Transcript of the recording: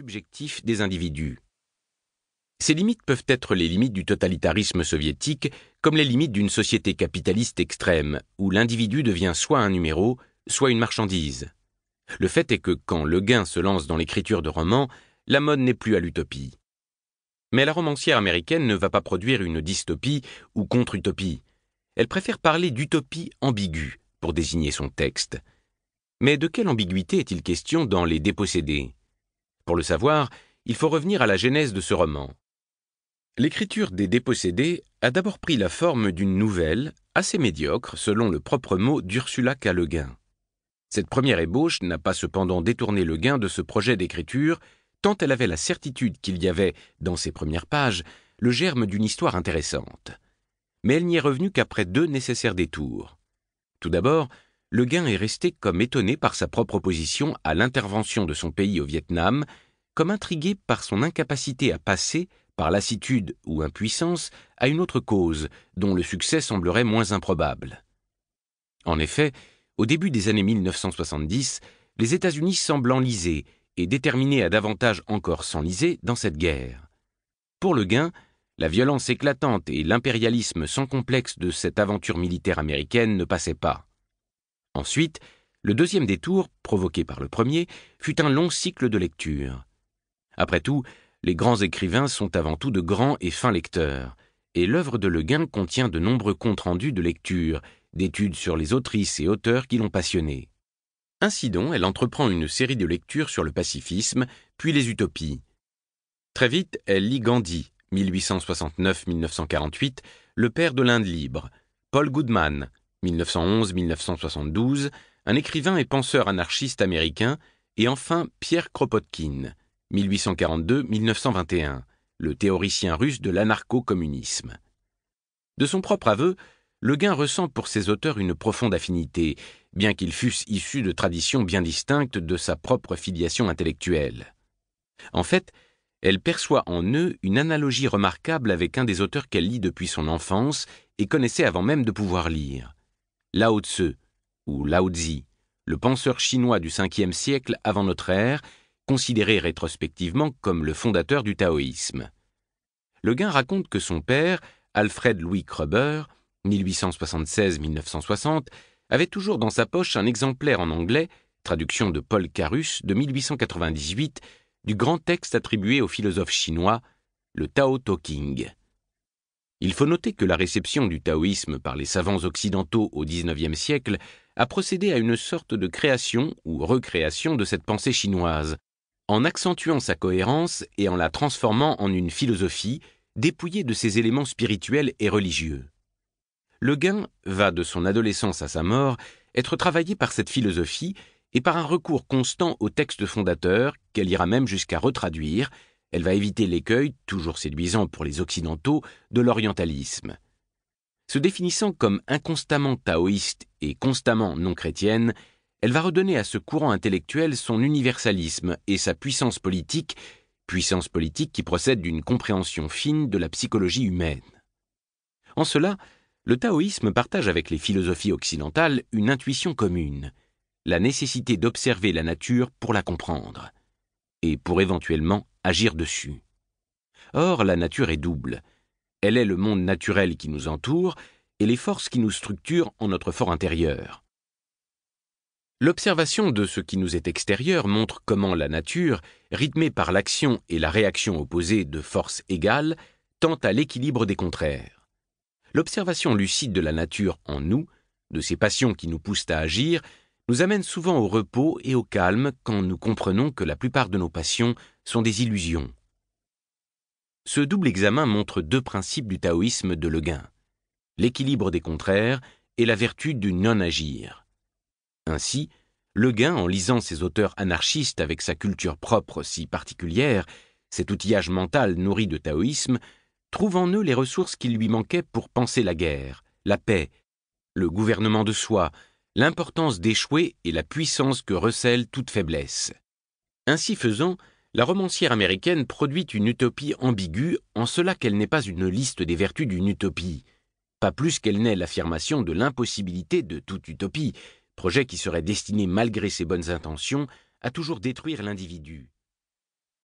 subjectif des individus. Ces limites peuvent être les limites du totalitarisme soviétique, comme les limites d'une société capitaliste extrême, où l'individu devient soit un numéro, soit une marchandise. Le fait est que quand Le Guin se lance dans l'écriture de romans, la mode n'est plus à l'utopie. Mais la romancière américaine ne va pas produire une dystopie ou contre-utopie. Elle préfère parler d'utopie ambiguë pour désigner son texte. Mais de quelle ambiguïté est-il question dans Les Dépossédés ? Pour le savoir, il faut revenir à la genèse de ce roman. L'écriture des Dépossédés a d'abord pris la forme d'une nouvelle, assez médiocre selon le propre mot d'Ursula K. Le Guin. Cette première ébauche n'a pas cependant détourné Le Guin de ce projet d'écriture, tant elle avait la certitude qu'il y avait, dans ses premières pages, le germe d'une histoire intéressante. Mais elle n'y est revenue qu'après 2 nécessaires détours. Tout d'abord, Le Guin est resté comme étonné par sa propre opposition à l'intervention de son pays au Vietnam, comme intrigué par son incapacité à passer, par lassitude ou impuissance, à une autre cause, dont le succès semblerait moins improbable. En effet, au début des années 1970, les États-Unis semblent enlisés et déterminés à davantage encore s'enliser dans cette guerre. Pour Le Guin, la violence éclatante et l'impérialisme sans complexe de cette aventure militaire américaine ne passaient pas. Ensuite, le deuxième détour, provoqué par le premier, fut un long cycle de lecture. Après tout, les grands écrivains sont avant tout de grands et fins lecteurs, et l'œuvre de Le Guin contient de nombreux comptes rendus de lecture, d'études sur les autrices et auteurs qui l'ont passionnée. Ainsi donc, elle entreprend une série de lectures sur le pacifisme, puis les utopies. Très vite, elle lit Gandhi, 1869-1948, le père de l'Inde libre, Paul Goodman, 1911-1972, un écrivain et penseur anarchiste américain, et enfin Pierre Kropotkin, 1842-1921, le théoricien russe de l'anarcho-communisme. De son propre aveu, Le Guin ressent pour ces auteurs une profonde affinité, bien qu'ils fussent issus de traditions bien distinctes de sa propre filiation intellectuelle. En fait, elle perçoit en eux une analogie remarquable avec un des auteurs qu'elle lit depuis son enfance et connaissait avant même de pouvoir lire, Lao Tse, ou Lao Tzu, le penseur chinois du 5e siècle avant notre ère, considéré rétrospectivement comme le fondateur du taoïsme. Le Guin raconte que son père, Alfred Louis Kroeber, 1876-1960, avait toujours dans sa poche un exemplaire en anglais, traduction de Paul Carus de 1898, du grand texte attribué au philosophe chinois, le Tao Te Ching. Il faut noter que la réception du taoïsme par les savants occidentaux au XIXe siècle a procédé à une sorte de création ou recréation de cette pensée chinoise, en accentuant sa cohérence et en la transformant en une philosophie dépouillée de ses éléments spirituels et religieux. Le Guin va de son adolescence à sa mort être travaillé par cette philosophie et par un recours constant au texte fondateur qu'elle ira même jusqu'à retraduire. Elle va éviter l'écueil, toujours séduisant pour les Occidentaux, de l'orientalisme. Se définissant comme inconstamment taoïste et constamment non chrétienne, elle va redonner à ce courant intellectuel son universalisme et sa puissance politique qui procède d'une compréhension fine de la psychologie humaine. En cela, le taoïsme partage avec les philosophies occidentales une intuition commune, la nécessité d'observer la nature pour la comprendre, et pour éventuellement agir dessus. Or, la nature est double. Elle est le monde naturel qui nous entoure et les forces qui nous structurent en notre fort intérieur. L'observation de ce qui nous est extérieur montre comment la nature, rythmée par l'action et la réaction opposées de forces égales, tend à l'équilibre des contraires. L'observation lucide de la nature en nous, de ces passions qui nous poussent à agir, nous amène souvent au repos et au calme quand nous comprenons que la plupart de nos passions sont des illusions. Ce double examen montre 2 principes du taoïsme de Le Guin, l'équilibre des contraires et la vertu du non-agir. Ainsi, Le Guin, en lisant ces auteurs anarchistes avec sa culture propre si particulière, cet outillage mental nourri de taoïsme, trouve en eux les ressources qui lui manquaient pour penser la guerre, la paix, le gouvernement de soi, l'importance d'échouer et la puissance que recèle toute faiblesse. Ainsi faisant, la romancière américaine produit une utopie ambiguë en cela qu'elle n'est pas une liste des vertus d'une utopie, pas plus qu'elle n'est l'affirmation de l'impossibilité de toute utopie, projet qui serait destiné malgré ses bonnes intentions à toujours détruire l'individu.